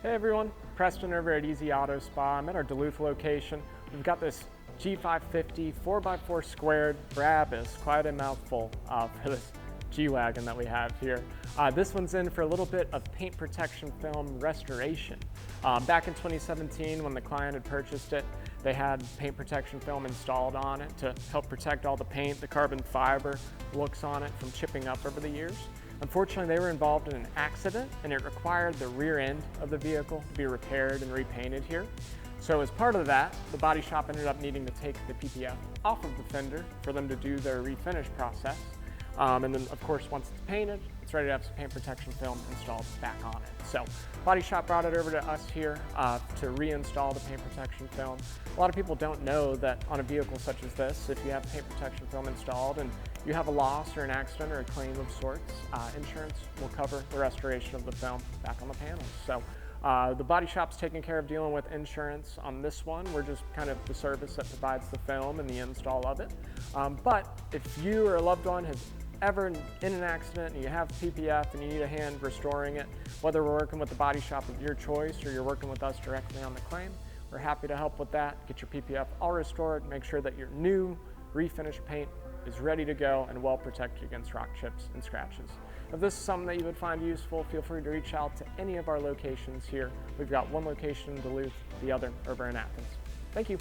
Hey everyone, Preston over at Easy Auto Spa. I'm at our Duluth location. We've got this G550 4x4 squared Brabus, quite a mouthful for this G-Wagon that we have here. This one's in for a little bit of paint protection film restoration. Back in 2017 when the client had purchased it, they had paint protection film installed on it to help protect all the paint, the carbon fiber looks on it from chipping up over the years. Unfortunately, they were involved in an accident and it required the rear end of the vehicle to be repaired and repainted here. So as part of that, the body shop ended up needing to take the PPF off of the fender for them to do their refinish process. And then of course, once it's painted, it's ready to have some paint protection film installed back on it. So body shop brought it over to us here to reinstall the paint protection film. A lot of people don't know that on a vehicle such as this, if you have paint protection film installed and you have a loss or an accident or a claim of sorts, insurance will cover the restoration of the film back on the panels. So the body shop's taking care of dealing with insurance on this one. We're just kind of the service that provides the film and the install of it. But if you or a loved one has ever in an accident and you have PPF and you need a hand restoring it, whether we're working with the body shop of your choice or you're working with us directly on the claim, we're happy to help with that. Get your PPF all restored, make sure that your new refinished paint is ready to go and well protected against rock chips and scratches. If this is something that you would find useful, feel free to reach out to any of our locations here. We've got one location in Duluth, the other over in Athens. Thank you.